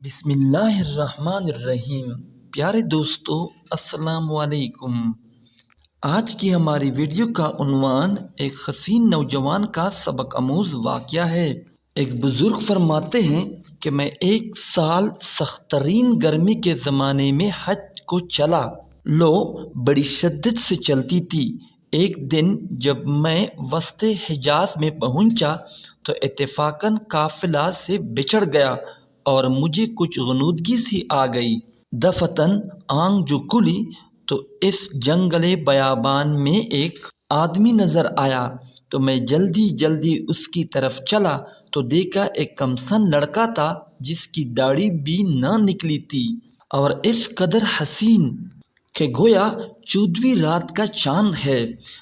بسم اللہ الرحمن الرحیم۔ پیارے دوستو، السلام علیکم۔ آج کی ہماری ویڈیو کا عنوان ایک حسین نوجوان کا سبق آموز واقعہ ہے۔ ایک بزرگ فرماتے ہیں کہ میں 1 سال سخت ترین گرمی کے زمانے میں حج کو چلا۔ لو بڑی شدت سے چلتی تھی۔ ایک دن جب میں وسط حجاز میں پہنچا تو اتفاقاً قافلہ سے بچھڑ گیا اور مجھے کچھ غنودگی سی آ گئی۔ دفتن آنکھ جو کھلی تو اس جنگل بیابان میں ایک آدمی نظر آیا تو میں جلدی اس کی طرف چلا تو دیکھا ایک کمسن لڑکا تھا جس کی داڑھی بھی نہ نکلی تھی اور اس قدر حسین کہ گویا 14ویں رات کا چاند ہے،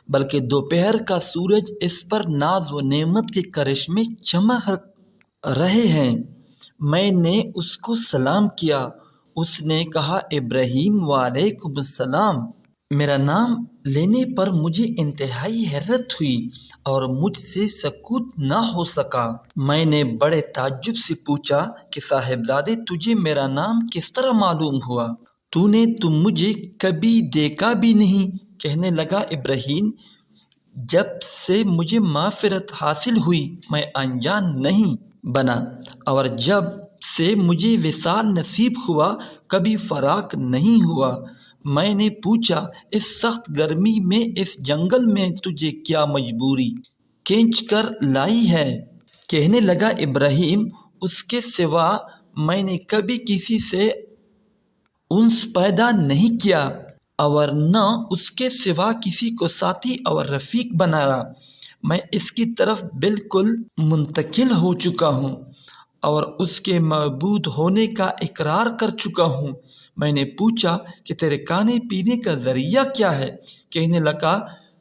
بلکہ دوپہر کا سورج اس پر ناز و نعمت کے کرشمے چمک رہے ہیں۔ میں نے اس کو سلام کیا۔ اس نے کہا، ابراہیم، وعلیکم السلام۔ میرا نام لینے پر مجھے انتہائی حیرت ہوئی اور مجھ سے سکوت نہ ہو سکا۔ میں نے بڑے تعجب سے پوچھا کہ صاحبزادے، تجھے میرا نام کس طرح معلوم ہوا؟ تو نے مجھے کبھی دیکھا بھی نہیں۔ کہنے لگا، ابراہیم، جب سے مجھے مغفرت حاصل ہوئی میں انجان نہیں بنا، اور جب سے مجھے وصال نصیب ہوا کبھی فراق نہیں ہوا۔ میں نے پوچھا، اس سخت گرمی میں اس جنگل میں تجھے کیا مجبوری کھینچ کر لائی ہے؟ کہنے لگا، ابراہیم، اس کے سوا میں نے کبھی کسی سے انس پیدا نہیں کیا اور نہ اس کے سوا کسی کو ساتھی اور رفیق بنایا۔ میں اس کی طرف بالکل منتقل ہو چکا ہوں اور اس کے معبود ہونے کا اقرار کر چکا ہوں۔ میں نے پوچھا کہ تیرے کھانے پینے کا ذریعہ کیا ہے؟ کہنے لگا،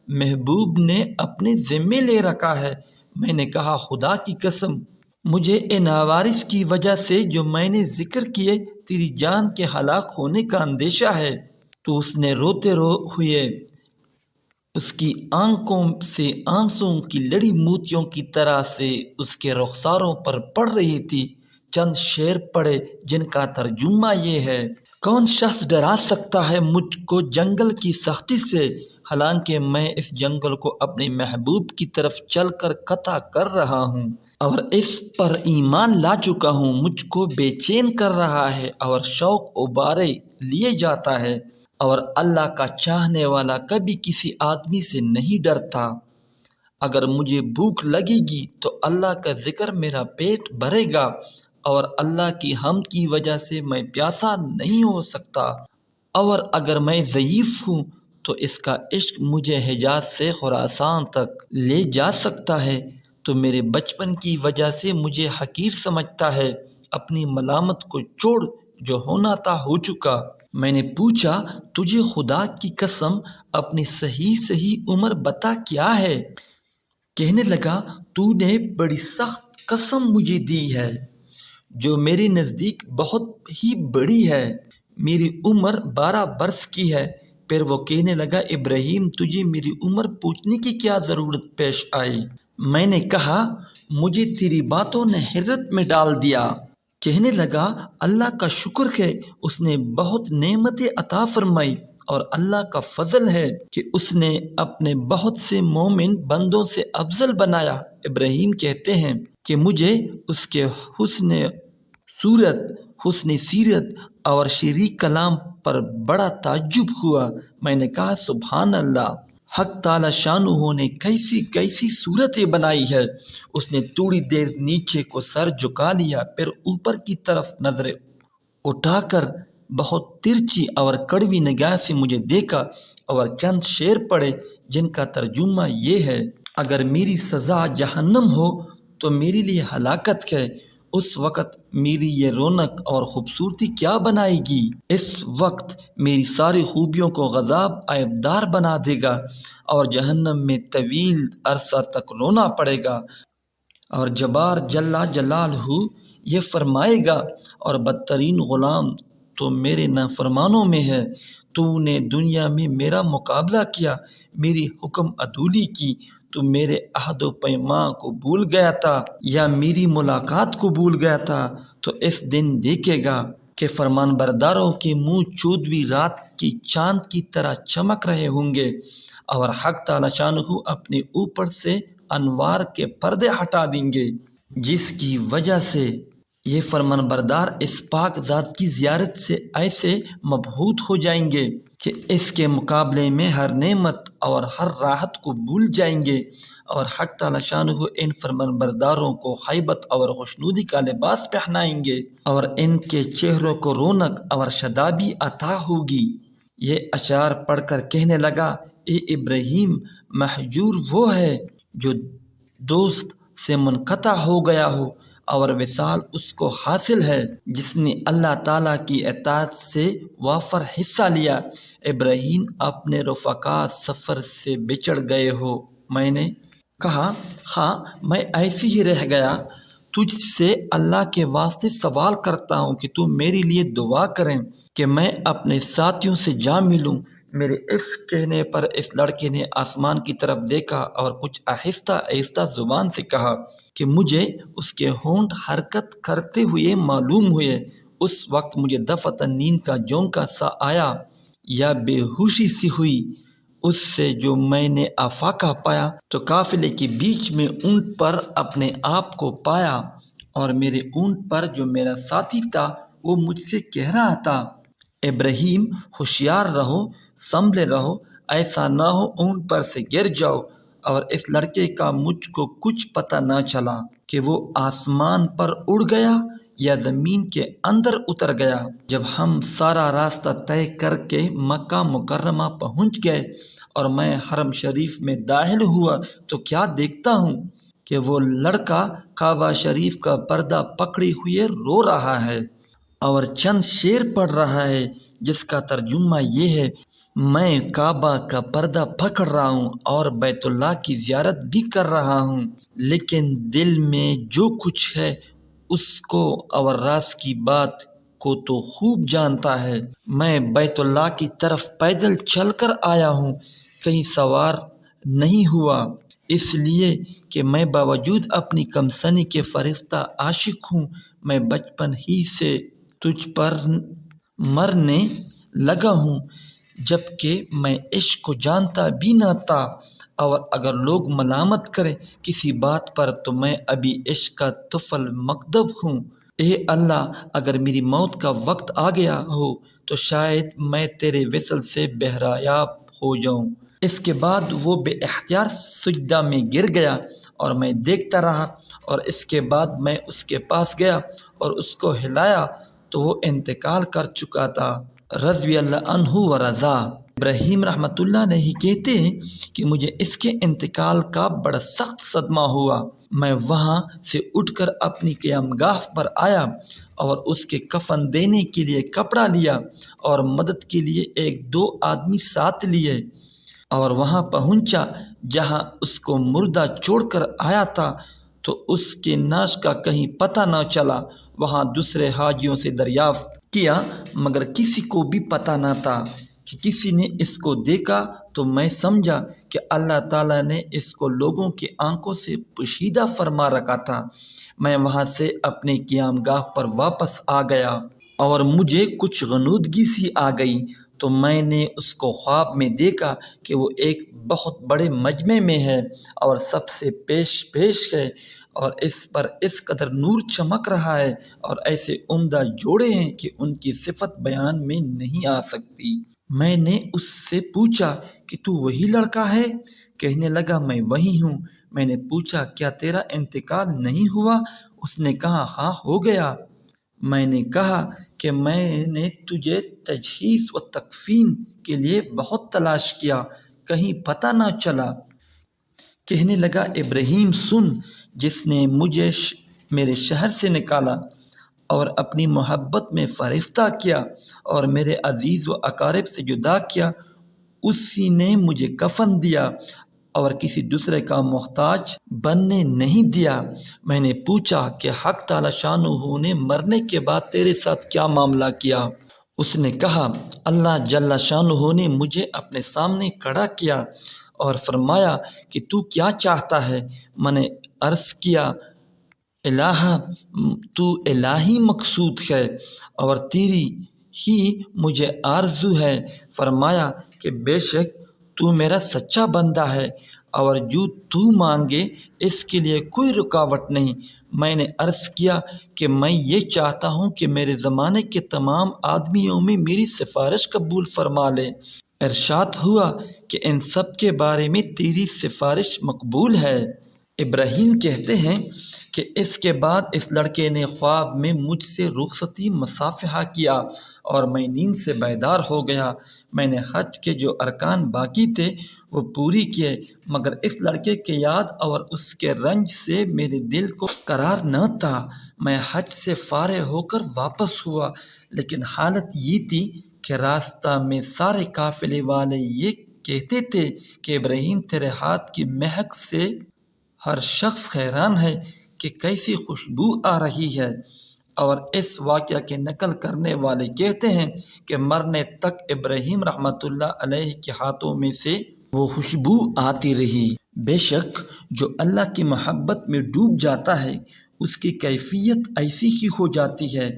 محبوب نے اپنے ذمے لے رکھا ہے۔ میں نے کہا، خدا کی قسم، مجھے ان عوارض کی وجہ سے جو میں نے ذکر کیے تیری جان کے ہلاک ہونے کا اندیشہ ہے۔ تو اس نے روتے ہوئے اس کی آنکھوں سے آنسوؤں کی لڑی موتیوں کی طرح سے اس کے رخساروں پر پڑ رہی تھی۔ چند شعر پڑھے جن کا ترجمہ یہ ہے۔ کون شخص ڈرا سکتا ہے مجھ کو جنگل کی سختی سے، حالانکہ میں اس جنگل کو اپنے محبوب کی طرف چل کر قطع کر رہا ہوں اور اس پر ایمان لا چکا ہوں۔ مجھ کو بے چین کر رہا ہے اور شوق ابارے لیے جاتا ہے، اور اللہ کا چاہنے والا کبھی کسی آدمی سے نہیں ڈرتا۔ اگر مجھے بھوک لگے گی تو اللہ کا ذکر میرا پیٹ بھرے گا، اور اللہ کی حمد کی وجہ سے میں پیاسا نہیں ہو سکتا، اور اگر میں ضعیف ہوں تو اس کا عشق مجھے حجاز سے خراسان تک لے جا سکتا ہے۔ تو میرے بچپن کی وجہ سے مجھے حقیر سمجھتا ہے۔ اپنی ملامت کو چھوڑ، جو ہونا تھا ہو چکا۔ میں نے پوچھا، تجھے خدا کی قسم اپنی صحیح عمر بتا کیا ہے؟ کہنے لگا، تو نے بڑی سخت قسم مجھے دی ہے جو میرے نزدیک بہت ہی بڑی ہے۔ میری عمر 12 برس کی ہے۔ پھر وہ کہنے لگا، ابراہیم، تجھے میری عمر پوچھنے کی کیا ضرورت پیش آئی؟ میں نے کہا، مجھے تیری باتوں نے حیرت میں ڈال دیا۔ کہنے لگا، اللہ کا شکر ہے، اس نے بہت نعمتیں عطا فرمائی، اور اللہ کا فضل ہے کہ اس نے اپنے بہت سے مومن بندوں سے افضل بنایا۔ ابراہیم کہتے ہیں کہ مجھے اس کے حسن صورت، حسن سیرت اور شیریں کلام پر بڑا تعجب ہوا۔ میں نے کہا، سبحان اللہ، حق تعالی شانہ نے کیسی صورتیں بنائی ہے۔ اس نے تھوڑی دیر نیچے کو سر جھکا لیا، پھر اوپر کی طرف نظریں اٹھا کر بہت ترچھی اور کڑوی نگاہ سے مجھے دیکھا اور چند شعر پڑھے جن کا ترجمہ یہ ہے۔ اگر میری سزا جہنم ہو تو میرے لیے ہلاکت ہے، اس وقت میری یہ رونق اور خوبصورتی کیا بنائے گی؟ اس وقت میری ساری خوبیوں کو غضب عیبدار بنا دے گا، اور جہنم میں طویل عرصہ تک رونا پڑے گا۔ اور جبار جل جلالہ یہ فرمائے گا، اور بدترین غلام تو میرے نافرمانوں میں ہے۔ تو نے دنیا میں میرا مقابلہ کیا، میری حکم عدولی کی، تو میرے عہد و پیمان کو بھول گیا تھا یا میری ملاقات کو بھول گیا تھا؟ تو اس دن دیکھے گا کہ فرمان برداروں کے منہ 14ویں رات کی چاند کی طرح چمک رہے ہوں گے، اور حق تعالی شانہ اپنے اوپر سے انوار کے پردے ہٹا دیں گے، جس کی وجہ سے یہ فرمان بردار اس پاک ذات کی زیارت سے ایسے مبہوت ہو جائیں گے کہ اس کے مقابلے میں ہر نعمت اور ہر راحت کو بھول جائیں گے، اور حق تعالی شانہ ان فرمان برداروں کو ہیبت اور خوشنودی کا لباس پہنائیں گے، اور ان کے چہروں کو رونق اور شادابی عطا ہوگی۔ یہ اشعار پڑھ کر کہنے لگا، اے ابراہیم، مہجور وہ ہے جو دوست سے منقطع ہو گیا ہو، اور وصال اس کو حاصل ہے جس نے اللہ تعالیٰ کی اطاعت سے وافر حصہ لیا۔ ابراہیم، اپنے رفقا سفر سے بچڑ گئے ہو۔ میں نے کہا، ہاں، میں ایسے ہی رہ گیا۔ تجھ سے اللہ کے واسطے سوال کرتا ہوں کہ تو میرے لیے دعا کریں کہ میں اپنے ساتھیوں سے جا ملوں۔ میرے اس کہنے پر اس لڑکے نے آسمان کی طرف دیکھا اور کچھ آہستہ آہستہ زبان سے کہا کہ مجھے اس کے ہونٹ حرکت کرتے ہوئے معلوم ہوئے۔ اس وقت مجھے دفعتاً نیند کا جھونکا سا آیا یا بے ہوشی سی ہوئی۔ اس سے جو میں نے افاقہ پایا تو قافلے کے بیچ میں اونٹ پر اپنے آپ کو پایا، اور میرے اونٹ پر جو میرا ساتھی تھا وہ مجھ سے کہہ رہا تھا، ابراہیم، ہوشیار رہو، سنبھلے رہو، ایسا نہ ہو اونٹ پر سے گر جاؤ۔ اور اس لڑکے کا مجھ کو کچھ پتہ نہ چلا کہ وہ آسمان پر اڑ گیا یا زمین کے اندر اتر گیا۔ جب ہم سارا راستہ طے کر کے مکہ مکرمہ پہنچ گئے اور میں حرم شریف میں داخل ہوا تو کیا دیکھتا ہوں کہ وہ لڑکا کعبہ شریف کا پردہ پکڑے ہوئے رو رہا ہے اور چند شعر پڑھ رہا ہے، جس کا ترجمہ یہ ہے، میں کعبہ کا پردہ پکڑ رہا ہوں اور بیت اللہ کی زیارت بھی کر رہا ہوں، لیکن دل میں جو کچھ ہے اس کو اور راز کی بات کو تو خوب جانتا ہے۔ میں بیت اللہ کی طرف پیدل چل کر آیا ہوں، کہیں سوار نہیں ہوا، اس لیے کہ میں باوجود اپنی کم سنی کے فرشتہ عاشق ہوں۔ میں بچپن ہی سے تجھ پر مرنے لگا ہوں، جبکہ میں عشق کو جانتا بھی نہ تھا، اور اگر لوگ ملامت کریں کسی بات پر تو میں ابھی عشق کا طفل مکدب ہوں۔ اے اللہ، اگر میری موت کا وقت آ گیا ہو تو شاید میں تیرے وصل سے بہرایاب ہو جاؤں۔ اس کے بعد وہ بے اختیار سجدہ میں گر گیا اور میں دیکھتا رہا، اور اس کے بعد میں اس کے پاس گیا اور اس کو ہلایا تو وہ انتقال کر چکا تھا، رضی اللہ عنہ و رضا۔ ابراہیم رحمۃ اللہ علیہ کہتے ہیں کہ مجھے اس کے انتقال کا بڑا سخت صدمہ ہوا۔ میں وہاں سے اٹھ کر اپنی قیام گاہ پر آیا اور اس کے کفن دینے کے لیے کپڑا لیا اور مدد کے لیے 1-2 آدمی ساتھ لیے، اور وہاں پہنچا جہاں اس کو مردہ چھوڑ کر آیا تھا، تو اس کے ناش کا کہیں پتہ نہ چلا۔ وہاں دوسرے حاجیوں سے دریافت کیا مگر کسی کو بھی پتہ نہ تھا کہ کسی نے اس کو دیکھا، تو میں سمجھا کہ اللہ تعالیٰ نے اس کو لوگوں کی آنکھوں سے پوشیدہ فرما رکھا تھا۔ میں وہاں سے اپنے قیام گاہ پر واپس آ گیا اور مجھے کچھ غنودگی سی آ گئی، تو میں نے اس کو خواب میں دیکھا کہ وہ ایک بہت بڑے مجمع میں ہے اور سب سے پیش ہے، اور اس پر اس قدر نور چمک رہا ہے اور ایسے عمدہ جوڑے ہیں کہ ان کی صفت بیان میں نہیں آ سکتی۔ میں نے اس سے پوچھا کہ تو وہی لڑکا ہے؟ کہنے لگا، میں وہی ہوں۔ میں نے پوچھا، کیا تیرا انتقال نہیں ہوا؟ اس نے کہا، ہاں، ہو گیا۔ میں نے کہا کہ میں نے تجھے تجہیز و تکفین کے لیے بہت تلاش کیا، کہیں پتہ نہ چلا۔ کہنے لگا، ابراہیم سن، جس نے مجھے میرے شہر سے نکالا اور اپنی محبت میں فریفتہ کیا اور میرے عزیز و اقارب سے جدا کیا، اسی نے مجھے کفن دیا اور کسی دوسرے کا محتاج بننے نہیں دیا۔ میں نے پوچھا کہ حق تعالی شانہ نے مرنے کے بعد تیرے ساتھ کیا معاملہ کیا؟ اس نے کہا، اللہ جل شانہ نے مجھے اپنے سامنے کھڑا کیا اور فرمایا کہ تو کیا چاہتا ہے؟ میں نے عرض کیا الہ تو الہی مقصود ہے اور تیری ہی مجھے آرزو ہے۔ فرمایا کہ بے شک تو میرا سچا بندہ ہے اور جو تو مانگے اس کے لیے کوئی رکاوٹ نہیں۔ میں نے عرض کیا کہ میں یہ چاہتا ہوں کہ میرے زمانے کے تمام آدمیوں میں میری سفارش قبول فرما لے۔ ارشاد ہوا کہ ان سب کے بارے میں تیری سفارش مقبول ہے۔ ابراہیم کہتے ہیں کہ اس کے بعد اس لڑکے نے خواب میں مجھ سے رخصتی مصافحہ کیا اور میں نیند سے بیدار ہو گیا۔ میں نے حج کے جو ارکان باقی تھے وہ پوری کیے، مگر اس لڑکے کی یاد اور اس کے رنج سے میرے دل کو قرار نہ تھا۔ میں حج سے فارغ ہو کر واپس ہوا، لیکن حالت یہ تھی کہ راستہ میں سارے قافلے والے یہ کہتے تھے کہ ابراہیم تیرے ہاتھ کی مہک سے ہر شخص حیران ہے کہ کیسی خوشبو آ رہی ہے، اور اس واقعہ کی نقل کرنے والے کہتے ہیں کہ مرنے تک ابراہیم رحمۃ اللہ علیہ کے ہاتھوں میں سے وہ خوشبو آتی رہی۔ بے شک جو اللہ کی محبت میں ڈوب جاتا ہے اس کی کیفیت ایسی ہی ہو جاتی ہے،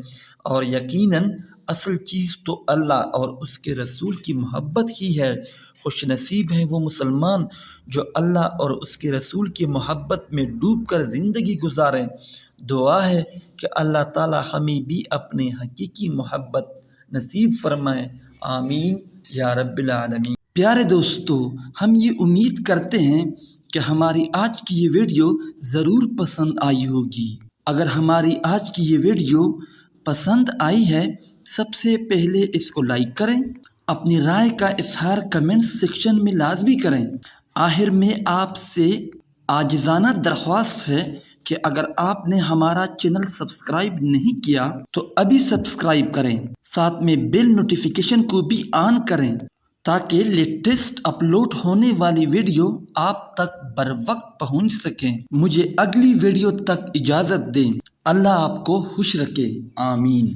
اور یقیناً اصل چیز تو اللہ اور اس کے رسول کی محبت ہی ہے۔ خوش نصیب ہیں وہ مسلمان جو اللہ اور اس کے رسول کی محبت میں ڈوب کر زندگی گزاریں۔ دعا ہے کہ اللہ تعالی ہمیں بھی اپنے حقیقی محبت نصیب فرمائے، آمین یا رب العالمین۔ پیارے دوستو، ہم یہ امید کرتے ہیں کہ ہماری آج کی یہ ویڈیو ضرور پسند آئی ہوگی۔ اگر ہماری آج کی یہ ویڈیو پسند آئی ہے، سب سے پہلے اس کو لائک کریں، اپنی رائے کا اظہار کمنٹ سیکشن میں لازمی کریں۔ آخر میں آپ سے عاجزانہ درخواست ہے کہ اگر آپ نے ہمارا چینل سبسکرائب نہیں کیا تو ابھی سبسکرائب کریں، ساتھ میں بیل نوٹیفیکیشن کو بھی آن کریں تاکہ لیٹسٹ اپلوڈ ہونے والی ویڈیو آپ تک بر وقت پہنچ سکیں۔ مجھے اگلی ویڈیو تک اجازت دیں۔ اللہ آپ کو خوش رکھے، آمین۔